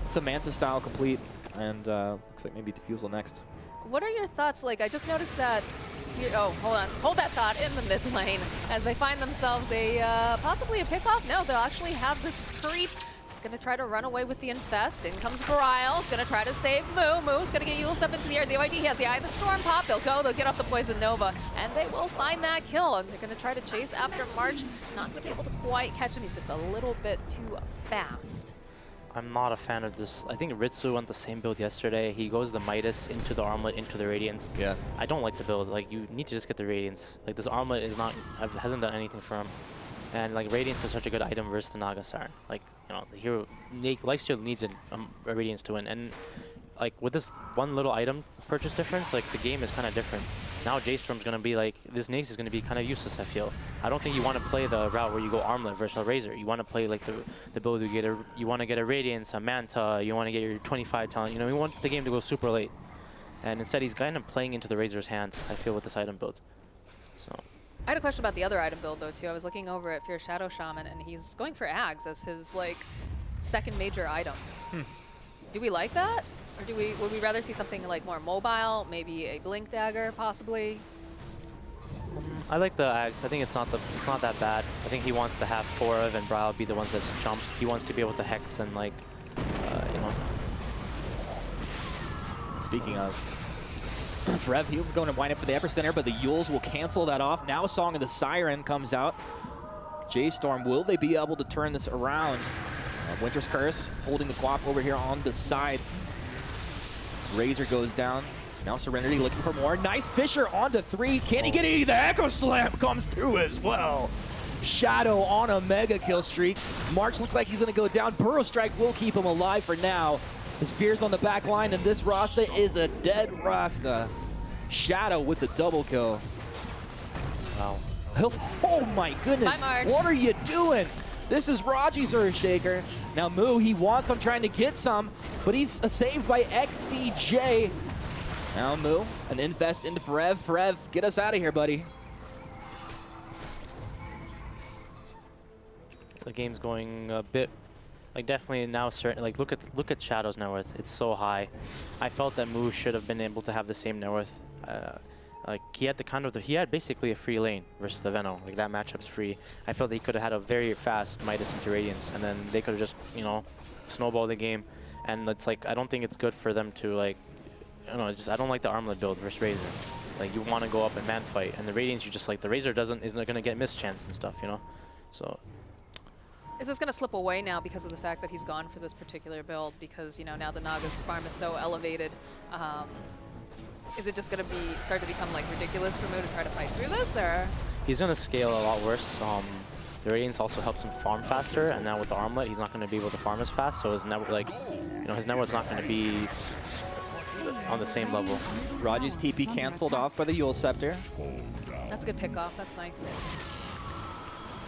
Speaker 5: It's a Manta style complete, and looks like maybe Defusal next.
Speaker 6: What are your thoughts? Like, I just noticed that... Oh, hold on. Hold that thought in the mid lane as they find themselves a possibly a pickoff. No, they'll actually have this creep. He's going to try to run away with the Infest. In comes Bryle. He's going to try to save Moo. Moo's going to get Yuled up into the air. ZYD, he has the Eye of the Storm pop. They'll get off the Poison Nova, and they will find that kill. And they're going to try to chase after March. Not going to be able to quite catch him. He's just a little bit too fast.
Speaker 4: I'm not a fan of this. I think Ritsu went the same build yesterday. He goes the Midas into the Armlet, into the Radiance.
Speaker 5: Yeah.
Speaker 4: I don't like the build. Like, you need to just get the Radiance. Like, this Armlet is not, hasn't done anything for him. And, like, Radiance is such a good item versus the Naga Siren. Like, you know, the hero, Lifesteal needs a Radiance to win. And, like, with this one little item purchase difference, like, the game is kind of different. Now J.Storm's going to be like, this Nace is going to be kind of useless, I feel. I don't think you want to play the route where you go Armlet versus a Razor. You want to play like the build you want to get a Radiance, a Manta, you want to get your 25 talent. You know, you want the game to go super late. And instead he's kind of playing into the Razor's hands, I feel, with this item build. So.
Speaker 6: I had a question about the other item build though too. I was looking over at Fear Shadow Shaman and he's going for Ags as his like second major item. Do we like that? Or would we rather see something like more mobile, maybe a Blink Dagger possibly?
Speaker 4: I like the Ags. I think it's not that bad. I think he wants to have Forev and Bryle be the ones that jumps. He wants to be able to hex and like, you know.
Speaker 5: Speaking of, Forev, he was going to wind up for the epicenter, but the Yules will cancel that off. Now Song of the Siren comes out. J.Storm, will they be able to turn this around? Winter's Curse holding the Quap over here on the side. Razor goes down. Now Serenity looking for more. Nice Fisher onto 3. Can he get it? The Echo Slam comes through as well. Shadow on a mega kill streak. March looks like he's going to go down. Burrow Strike will keep him alive for now. His Fear's on the back line, and this Rasta is a dead Rasta. Shadow with the double kill.
Speaker 4: Wow.
Speaker 5: Oh my goodness.
Speaker 6: Bye, March.
Speaker 5: What are you doing? This is Raji's Earthshaker. Now Moo, he wants some, trying to get some, but he's saved by XCJ. Now Moo, an infest into Forev. Forev, get us out of here, buddy.
Speaker 4: The game's going a bit, like definitely now certain. Like look at Shadow's net worth. It's so high. I felt that Moo should have been able to have the same net worth. Like he had basically a free lane versus the Veno. Like that matchup's free. I felt he could have had a very fast Midas into Radiance, and then they could have just snowballed the game. And it's like I don't think it's good for them to like, I don't like the Armlet build versus Razor. Like you want to go up and man fight, and the Radiance you just like the Razor isn't gonna get mischance and stuff, So.
Speaker 6: Is this going to slip away now because of the fact that he's gone for this particular build? Because, now the Naga's farm is so elevated. Is it just going to start to become like ridiculous for Moo to try to fight through this, or?
Speaker 4: He's going to scale a lot worse. The Radiance also helps him farm faster, and now with the Armlet, he's not going to be able to farm as fast. So his network, his network's not going to be on the same level.
Speaker 5: Raji's TP canceled off by the Yule Scepter.
Speaker 6: That's a good pick off. That's nice.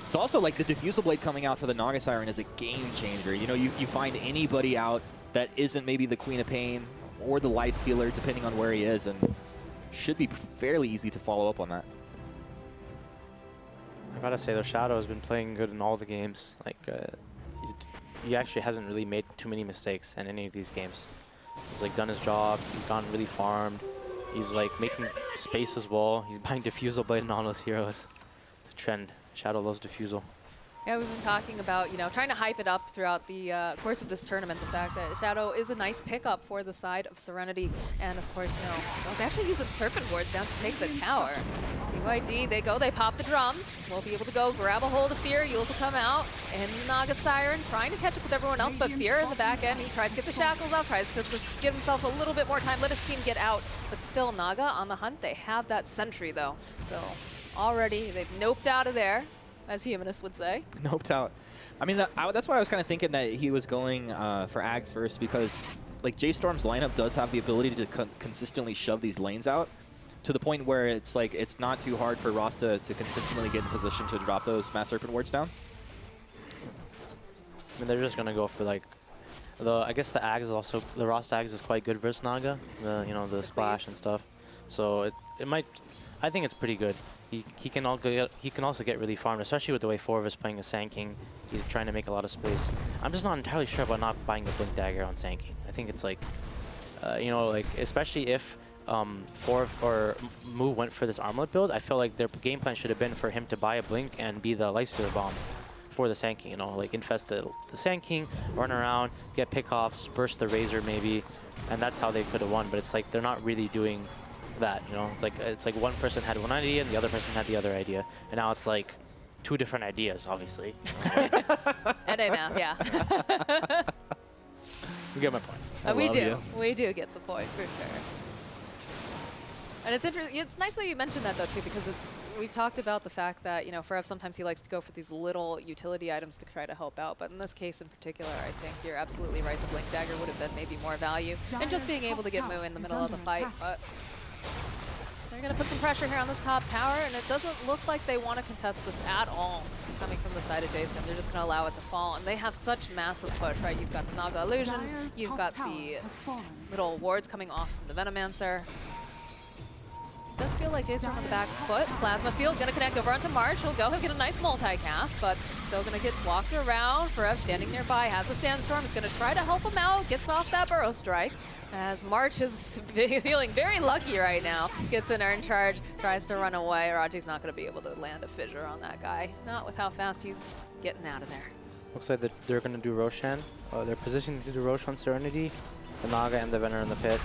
Speaker 5: It's also like the Diffusal Blade coming out for the Naga Siren is a game changer. You find anybody out that isn't maybe the Queen of Pain or the Life Stealer, depending on where he is, and should be fairly easy to follow up on that.
Speaker 4: I gotta say, though, Shadow has been playing good in all the games. Like, he actually hasn't really made too many mistakes in any of these games. He's like done his job. He's gone really farmed. He's like making space as well. He's buying Diffusal Blade and all those heroes. The trend. Shadow loves Diffusal.
Speaker 6: Yeah, we've been talking about, trying to hype it up throughout the course of this tournament, the fact that Shadow is a nice pickup for the side of Serenity. And of course, they actually use the Serpent Wards down to take the tower. CYD, they pop the drums. We'll be able to go grab a hold of Fear. Yules will come out. And Naga Siren trying to catch up with everyone else, but Fear in the back end. He tries to get the shackles out, tries to just give himself a little bit more time, let his team get out. But still, Naga on the hunt. They have that sentry, though. So already, they've noped out of there, as humanists would say.
Speaker 5: Noped out. I mean, that's why I was kind of thinking that he was going for Ags first, because like J.Storm's lineup does have the ability to consistently shove these lanes out to the point where it's like it's not too hard for Rasta to consistently get in position to drop those Mass Serpent Wards down.
Speaker 4: I mean, they're just gonna go for like I guess the Ags is also, the Rasta Ags is quite good versus Naga. The splash and stuff. So it might. I think it's pretty good. He can also get really farmed, especially with the way Forv is playing a Sand King. He's trying to make a lot of space. I'm just not entirely sure about not buying the Blink Dagger on Sand King. I think it's like, especially if Forv or Moo went for this Armlet build, I feel like their game plan should have been for him to buy a Blink and be the Lifestealer Bomb for the Sand King. Like infest the Sand King, run around, get pickoffs, burst the Razor maybe, and that's how they could have won. But it's like they're not really doing that, it's like one person had one idea and the other person had the other idea, and now it's like two different ideas, obviously.
Speaker 6: And math, yeah.
Speaker 4: You get my point.
Speaker 6: We do get the point for sure. And it's interesting. It's nice that you mentioned that though too, because we've talked about the fact that Forev sometimes he likes to go for these little utility items to try to help out, but in this case in particular, I think you're absolutely right. The Blink Dagger would have been maybe more value, and just being able to get Moo in the middle of the fight. But they're going to put some pressure here on this top tower, and it doesn't look like they want to contest this at all coming from the side of J.Storm. They're just going to allow it to fall, and they have such massive push, right? You've got the Naga Illusions, you've got the little wards coming off from the Venomancer. It does feel like J.Storm on the back foot. Plasma Field going to connect over onto March. He'll get a nice multicast, but still going to get walked around. Forev standing nearby, has the Sandstorm, is going to try to help him out, gets off that Burrow Strike. As March is feeling very lucky right now, gets in in charge, tries to run away. Raji's not going to be able to land a fissure on that guy. Not with how fast he's getting out of there.
Speaker 4: Looks like they're going to do Roshan. They're positioning to do Roshan Serenity. The Naga and the Ven are in the pit.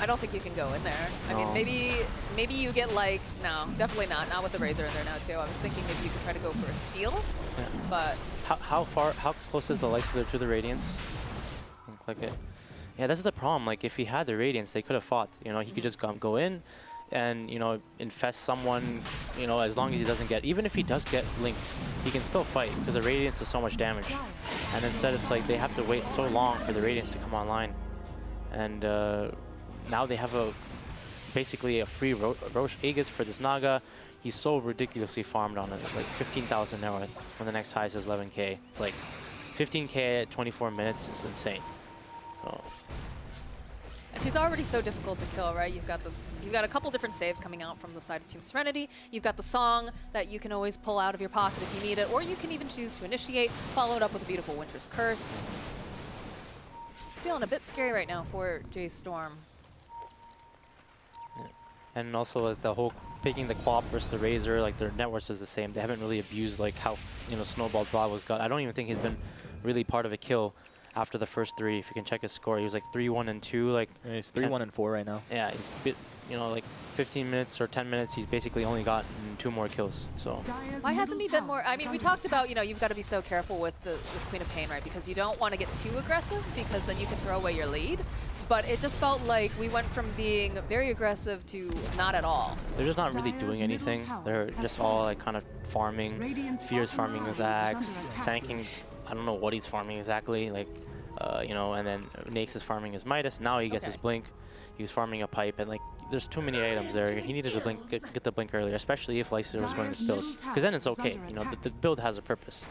Speaker 6: I don't think you can go in there. I mean, maybe you get like, no, definitely not. Not with the Razor in there now too. I was thinking maybe you could try to go for a steal, but
Speaker 4: how close is the Lifestealer to the Radiance? Click it. Yeah, that's the problem. Like if he had the Radiance, they could have fought. He could just go in, and, you know, infest someone, you know, as long as he doesn't get, even if he does get linked, he can still fight because the Radiance is so much damage. And instead it's like they have to wait so long for the Radiance to come online. And now they have basically a free Roche Aegis for this Naga. He's so ridiculously farmed on it, like 15,000 net worth when the next highest is 11k. It's like 15k at 24 minutes is insane. So.
Speaker 6: And she's already so difficult to kill, right? You've got a couple different saves coming out from the side of Team Serenity. You've got the song that you can always pull out of your pocket if you need it, or you can even choose to initiate, followed up with a beautiful Winter's Curse. It's feeling a bit scary right now for J.Storm.
Speaker 4: Yeah. And also the whole picking the Quap versus the Razor, like their net worth is the same. They haven't really abused like how, you know, Snowball Bravo's got. I don't even think he's been really part of a kill after the first 3. If you can check his score, he was like 3-1 and 2. Like
Speaker 5: yeah, he's 3-1 and 4 right now.
Speaker 4: Yeah, he's a bit, you know, like 15 minutes or 10 minutes. He's basically only gotten 2 more kills. So
Speaker 6: why hasn't he been more? I mean, we talked about, you know, you've got to be so careful with this Queen of Pain, right? Because you don't want to get too aggressive because then you can throw away your lead. But it just felt like we went from being very aggressive to not at all.
Speaker 4: They're just not really doing anything. They're just all like kind of farming. Fear's farming his axe. Sanking, I don't know what he's farming exactly. Like, you know, and then Nake's is farming his Midas. Now he gets his blink. He was farming a pipe, and like, there's too many items there. He needed to blink, get the blink earlier, especially if Lifestealer was going to build, because then it's okay. You know, the build has a purpose.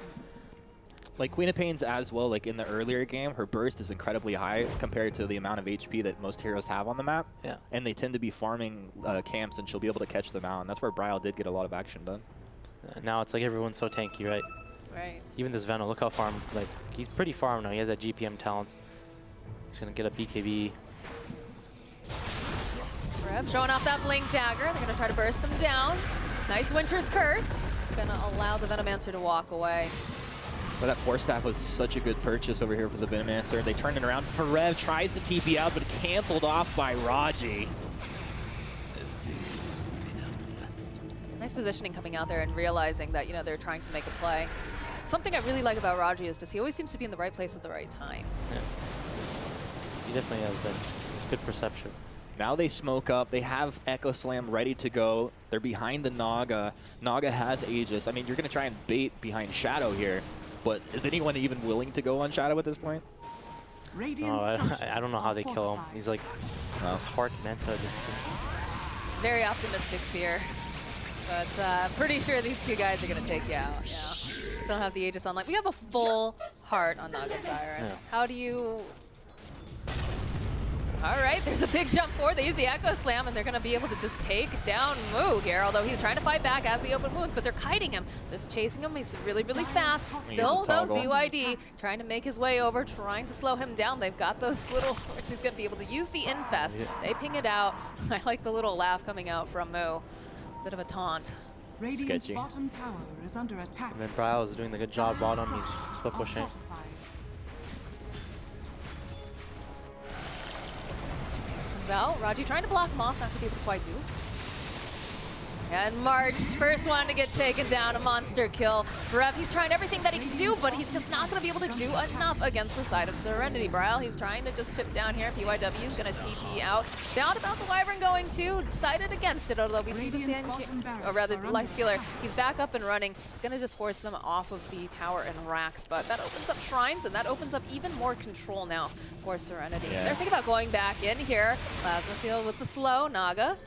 Speaker 5: Like Queen of Pain's as well, like in the earlier game, her burst is incredibly high compared to the amount of HP that most heroes have on the map.
Speaker 4: Yeah.
Speaker 5: And they tend to be farming camps, and she'll be able to catch them out. And that's where Bryle did get a lot of action done.
Speaker 4: Now it's like everyone's so tanky, right?
Speaker 6: Right.
Speaker 4: Even this Venom, look how farmed. Like, he's pretty farmed now. He has that GPM talent. He's going to get a BKB.
Speaker 6: Rev showing off that Blink Dagger. They're going to try to burst him down. Nice Winter's Curse. Going to allow the Venomancer to walk away.
Speaker 5: But that Force Staff was such a good purchase over here for the Venomancer. They turned it around. Farev tries to TP out, but canceled off by Raji.
Speaker 6: Nice positioning coming out there and realizing that, you know, they're trying to make a play. Something I really like about Raji is just he always seems to be in the right place at the right time.
Speaker 4: Yeah. He definitely has been. It's good perception.
Speaker 5: Now they smoke up. They have Echo Slam ready to go. They're behind the Naga. Naga has Aegis. I mean, you're going to try and bait behind Shadow here. But is anyone even willing to go on Shadow at this point?
Speaker 4: I don't know how they kill him. He's like, his heart manta.
Speaker 6: It's very optimistic fear. But I'm pretty sure these two guys are going to take you out. Yeah. Still have the Aegis online. We have a full heart on Naga Siren. Yeah. How do you... All right, there's a big jump forward. They use the Echo Slam, and they're going to be able to just take down Moo here, although he's trying to fight back as the open wounds, but they're kiting him, just chasing him. He's really, really fast. Still, though, ZYD trying to make his way over, trying to slow him down. They've got those little... He's going to be able to use the Infest. They ping it out. I like the little laugh coming out from Moo. Bit of a taunt.
Speaker 7: Radiant's bottom tower is under attack.
Speaker 4: And then Bryle is doing the good job bottom. He's still pushing.
Speaker 6: Out. Raji trying to block him off, not going to be able to quite do. And March, first one to get taken down, a monster kill. Rev, he's trying everything that he can do, but he's just not going to be able to do enough against the side of Serenity. Bryle, he's trying to just chip down here. PYW is going to TP out. Doubt about the Wyvern going to. Decided against it, although we see the Sand, or rather the Lifestealer. He's back up and running. He's going to just force them off of the tower and racks, but that opens up shrines, and that opens up even more control now for Serenity. They're thinking about going back in here. Plasma Field with the slow. Naga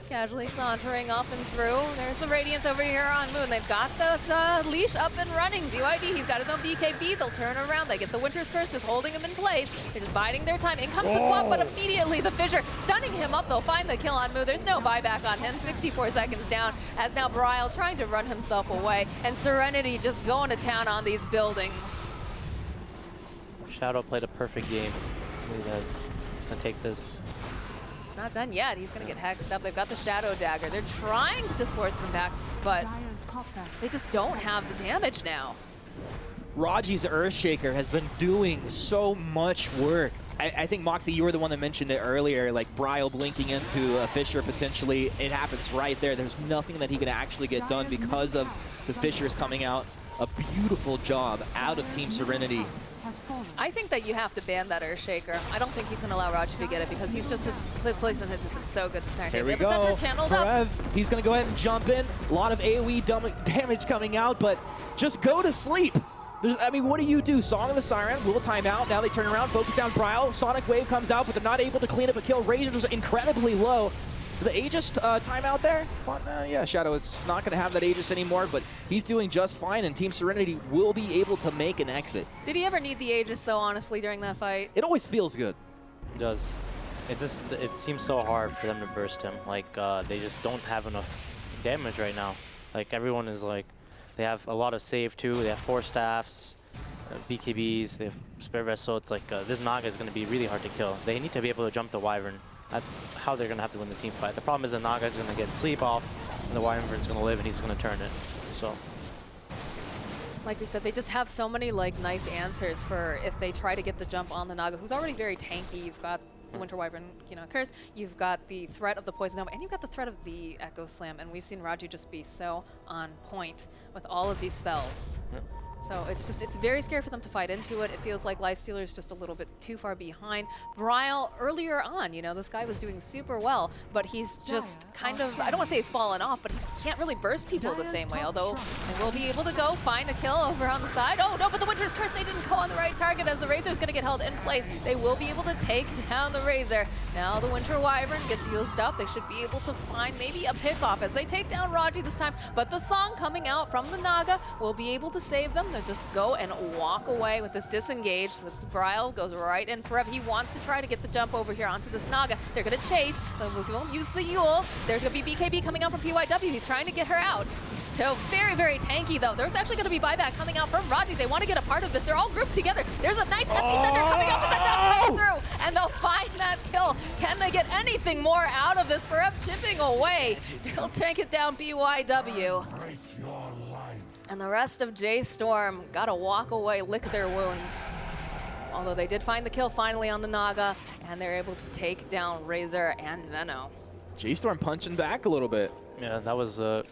Speaker 6: casually sauntering up and through. There's the Radiance over here on Moon. They've got the leash up and running. ZYD, he's got his own BKB. They'll turn around. They get the Winter's Curse, just holding him in place. They're just biding their time. In comes the Quap, but immediately the Fissure stunning him up. They'll find the kill on Moon. There's no buyback on him. 64 seconds down as now Bryle trying to run himself away. And Serenity just going to town on these buildings.
Speaker 4: Shadow played a perfect game. He does. Gonna take this.
Speaker 6: Not done yet. He's going to get hexed up. They've got the Shadow Dagger. They're trying to just force them back, but they just don't have the damage now.
Speaker 5: Raji's Earthshaker has been doing so much work. I think, Moxie, you were the one that mentioned it earlier, like Bryle blinking into a Fissure potentially. It happens right there. There's nothing that he can actually get done because of the Fissures coming out a beautiful job out of Team Serenity.
Speaker 6: I think that you have to ban that Earthshaker. I don't think you can allow Raji to get it because he's just his placement has just been so good this
Speaker 5: Here we
Speaker 6: have a center
Speaker 5: go.
Speaker 6: channeled up.
Speaker 5: He's going to go ahead and jump in. A lot of AoE damage coming out, but just go to sleep. I mean, what do you do? Song of the Siren, little timeout. Now they turn around, focus down Bryle. Sonic Wave comes out, but they're not able to clean up a kill. Razor's incredibly low. The Aegis timeout there? Yeah, Shadow is not going to have that Aegis anymore, but he's doing just fine, and Team Serenity will be able to make an exit.
Speaker 6: Did he ever need the Aegis, though, honestly, during that fight?
Speaker 5: It always feels good.
Speaker 4: It does. It seems so hard for them to burst him. Like, they just don't have enough damage right now. Like, everyone is like, they have a lot of save, too. They have 4 staffs, BKBs, they have spare vessel. It's like, this Naga is going to be really hard to kill. They need to be able to jump the Wyvern. That's how they're going to have to win the team fight. The problem is the Naga is going to get sleep off, and the Wyvern's going to live, and he's going to turn it. So,
Speaker 6: like we said, they just have so many like nice answers for if they try to get the jump on the Naga, who's already very tanky. You've got the Winter Wyvern, Curse. You've got the threat of the Poison Dome, and you've got the threat of the Echo Slam. And we've seen Raji just be so on point with all of these spells.
Speaker 4: Yep.
Speaker 6: So it's very scary for them to fight into it. It feels like Lifestealer is just a little bit too far behind. Bryle, earlier on, this guy was doing super well, but he's just kind of, I don't want to say he's fallen off, but he can't really burst people the same way, although they will be able to go find a kill over on the side. Oh, no, but the Winter's Curse, they didn't go on the right target as the Razor is going to get held in place. They will be able to take down the Razor. Now the Winter Wyvern gets used up. They should be able to find maybe a pick-off as they take down Raji this time, but the song coming out from the Naga will be able to save them. They'll just go and walk away with this disengage. This Bryle goes right in forever. He wants to try to get the jump over here onto this Naga. They're going to chase. They won't use the Yule. There's going to be BKB coming out from PYW. He's trying to get her out. He's so very, very tanky, though. There's actually going to be buyback coming out from Raji. They want to get a part of this. They're all grouped together. There's a nice epicenter coming up, but that doesn't go through, and they'll find that kill. Can they get anything more out of this? Forever chipping away. He'll take it down, BYW. And the rest of J.Storm got to walk away, lick their wounds. Although they did find the kill finally on the Naga, and they're able to take down Razor and Veno.
Speaker 5: J.Storm punching back a little bit.
Speaker 4: yeah, that was the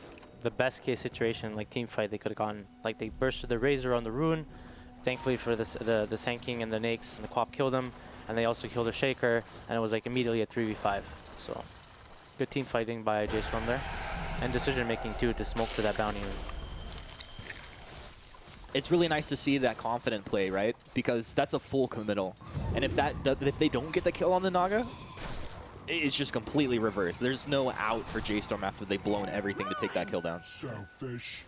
Speaker 4: best case situation, like team fight they could have gone. Like they bursted the Razor on the Rune. Thankfully for this, the Sand King and the Nakes and the Quap killed them, and they also killed the Shaker, and it was like immediately a 3v5. So good team fighting by J.Storm there, and decision making too to smoke for that bounty.
Speaker 5: It's really nice to see that confident play, right? Because that's a full committal. And if they don't get the kill on the Naga, it's just completely reversed. There's no out for J.Storm after they've blown everything to take that kill down.
Speaker 8: Selfish.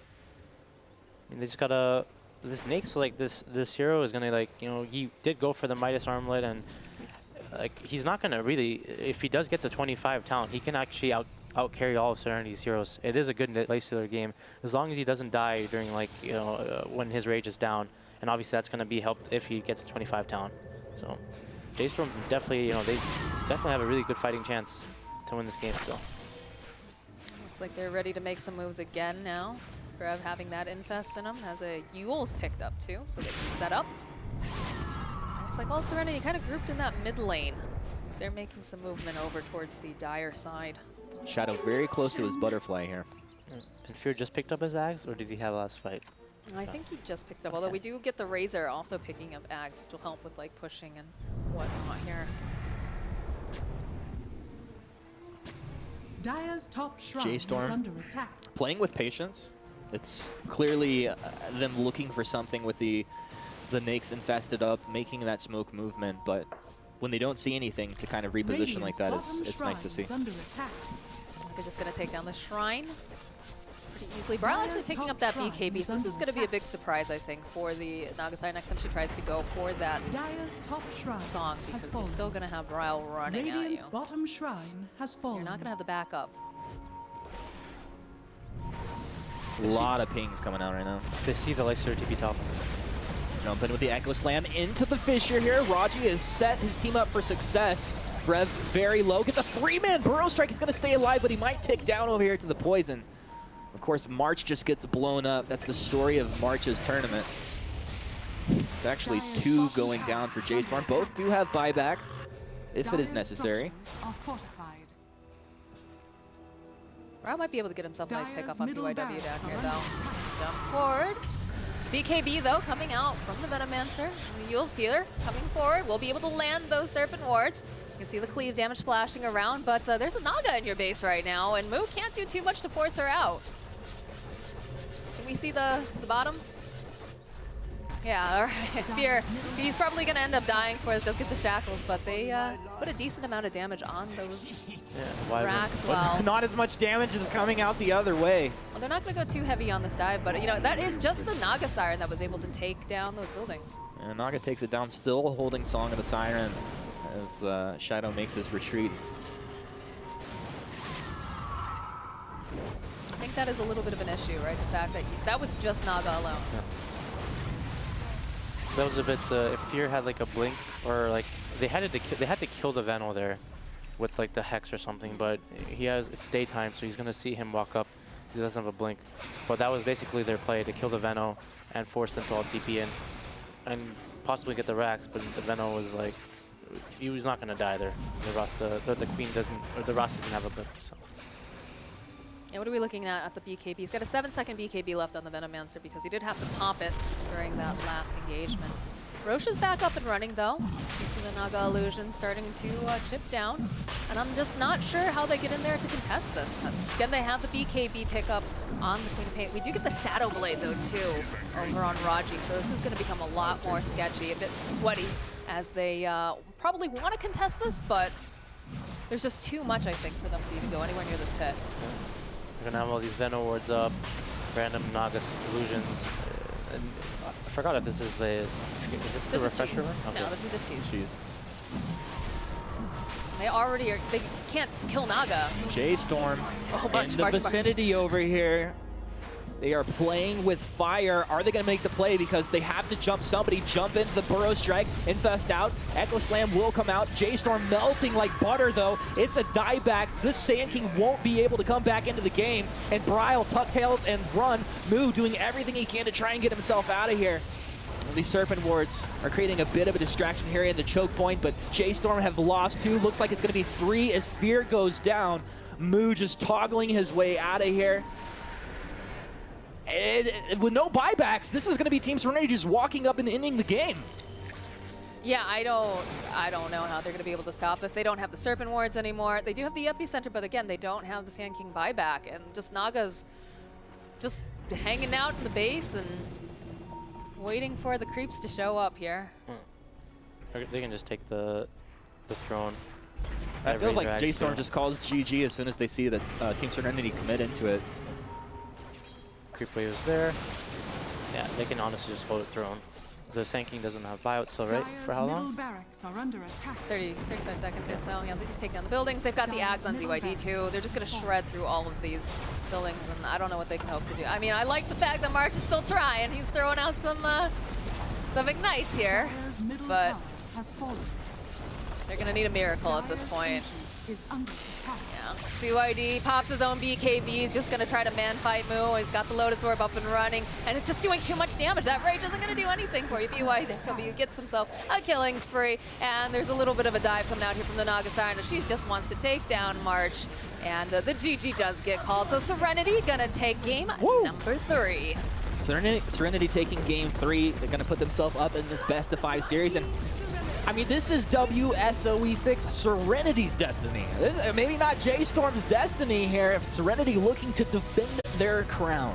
Speaker 4: I mean, they just gotta, this Nake's like this hero is gonna like, he did go for the Midas Armlet, and like he's not gonna really, if he does get the 25 talent, he can actually out carry all of Serenity's heroes. It is a good Lifestealer game as long as he doesn't die during like when his rage is down, and obviously that's going to be helped if he gets 25 talent. So J.Storm definitely, they definitely have a really good fighting chance to win this game still.
Speaker 6: Looks like they're ready to make some moves again now. Brev having that infest in him, has a Yule's picked up too, so they can set up. Looks like all Serenity kind of grouped in that mid lane. They're making some movement over towards the Dire side.
Speaker 5: Shadow very close to his butterfly here.
Speaker 4: And Fear just picked up his Axe, or did he have last fight?
Speaker 6: I think he just picked up, although we do get the Razor also picking up Axe, which will help with like pushing and whatnot here.
Speaker 7: Dire's top shrine is
Speaker 5: J.Storm
Speaker 7: under attack.
Speaker 5: playing with patience. It's clearly them looking for something with the Nakes infested up, making that smoke movement, but when they don't see anything to kind of reposition like that, it's nice to see.
Speaker 6: They're just going to take down the Shrine pretty easily. Bryle actually picking up that BKB, so this is going to be a big surprise, I think, for the Nagasai next time she tries to go for that song, because you're still going to have Bryle running at you.
Speaker 7: Bottom shrine has fallen.
Speaker 6: You're not going to have the backup.
Speaker 5: A lot of pings coming out right now.
Speaker 4: They see the Lifestealer TP top.
Speaker 5: Jumping with the Echo Slam into the Fissure here. Raji has set his team up for success. Frev's very low. Gets a 3-man Burrow Strike. He's going to stay alive, but he might tick down over here to the Poison. Of course, March just gets blown up. That's the story of March's tournament. It's actually 2 going down for J.Storm. Both do have buyback, if it is necessary.
Speaker 6: Bryle might be able to get himself a nice pick up on PYW down here, though. Jump forward. BKB, though, coming out from the Venomancer. The Yule Spear coming forward. We'll be able to land those Serpent Wards. You can see the cleave damage flashing around, but there's a Naga in your base right now, and Moo can't do too much to force her out. Can we see the bottom? Yeah, all right. Fear. He's probably going to end up dying for us. Does get the shackles, but they put a decent amount of damage on those racks.
Speaker 5: But not as much damage is coming out the other way.
Speaker 6: Well, they're not going to go too heavy on this dive, but you know that is just the Naga Siren that was able to take down those buildings.
Speaker 5: And Naga takes it down, still holding Song of the Siren as Shadow makes his retreat.
Speaker 6: I think that is a little bit of an issue, right? The fact that that was just Naga alone.
Speaker 4: Yeah. That was a bit. If Fear had like a blink, or like they had to kill the Veno there, with like the Hex or something. But it's daytime, so he's gonna see him walk up. He doesn't have a blink. But that was basically their play, to kill the Veno and force them to all TP in, and possibly get the racks. But the Veno was like, he was not gonna die there. The Queen didn't, or the Rasta didn't have a blink. So.
Speaker 6: Yeah, what are we looking at the BKB? He's got a 7-second BKB left on the Venomancer because he did have to pop it during that last engagement. Roche is back up and running, though. You see the Naga Illusion starting to chip down. And I'm just not sure how they get in there to contest this. Again, they have the BKB pickup on the Queen of Pain. We do get the Shadow Blade, though, too, over on Raji. So this is going to become a lot more sketchy, a bit sweaty, as they probably want to contest this, but there's just too much, I think, for them to even go anywhere near this pit.
Speaker 4: We're gonna have all these Veno wards up, random Naga illusions. And I forgot if this is the refresher one? Okay.
Speaker 6: No, this is just cheese.
Speaker 5: Cheese.
Speaker 6: They already are. They can't kill Naga.
Speaker 5: J.Storm
Speaker 6: March,
Speaker 5: in the vicinity over here. They are playing with fire. Are they going to make the play? Because they have to jump somebody. Jump into the Burrow Strike. Infest out. Echo Slam will come out. J.Storm melting like butter, though. It's a dieback. This Sand King won't be able to come back into the game. And Brile tuck tails and run. Moo doing everything he can to try and get himself out of here. And these Serpent Wards are creating a bit of a distraction here in the choke point, but J.Storm have lost 2. Looks like it's going to be 3 as Fear goes down. Moo just toggling his way out of here. And with no buybacks, this is going to be Team Serenity just walking up and ending the game.
Speaker 6: Yeah, I don't know how they're going to be able to stop this. They don't have the Serpent Wards anymore. They do have the Epicenter, but again, they don't have the Sand King buyback. And just Naga's just hanging out in the base and waiting for the creeps to show up here.
Speaker 4: They can just take the throne.
Speaker 5: It feels like J.Storm just calls GG as soon as they see that Team Serenity commit into it.
Speaker 4: Creep wave is there. Yeah, they can honestly just hold it throne. The Sand King doesn't have buyout still, right? For how long?
Speaker 7: Barracks are under attack.
Speaker 6: 35 seconds or so. Yeah, they just take down the buildings. They've got the Ags on ZYD too. They're just going to shred through all of these buildings, and I don't know what they can hope to do. I mean, I like the fact that March is still trying. He's throwing out some ignites here, but they're going to need a miracle at this point.
Speaker 7: Is under attack.
Speaker 6: Yeah. ZYD pops his own BKB. He's just going to try to man-fight Moo. He's got the Lotus Orb up and running, and it's just doing too much damage. That Rage isn't going to do anything for you. BYW gets himself a killing spree, and there's a little bit of a dive coming out here from the Naga Siren. She just wants to take down March, and the GG does get called. So Serenity going to take game number 3.
Speaker 5: Serenity taking game 3. They're going to put themselves up in this best-of-5 series, and I mean, this is WSOE 6, Serenity's destiny. Maybe not J.Storm's destiny here, if Serenity looking to defend their crown.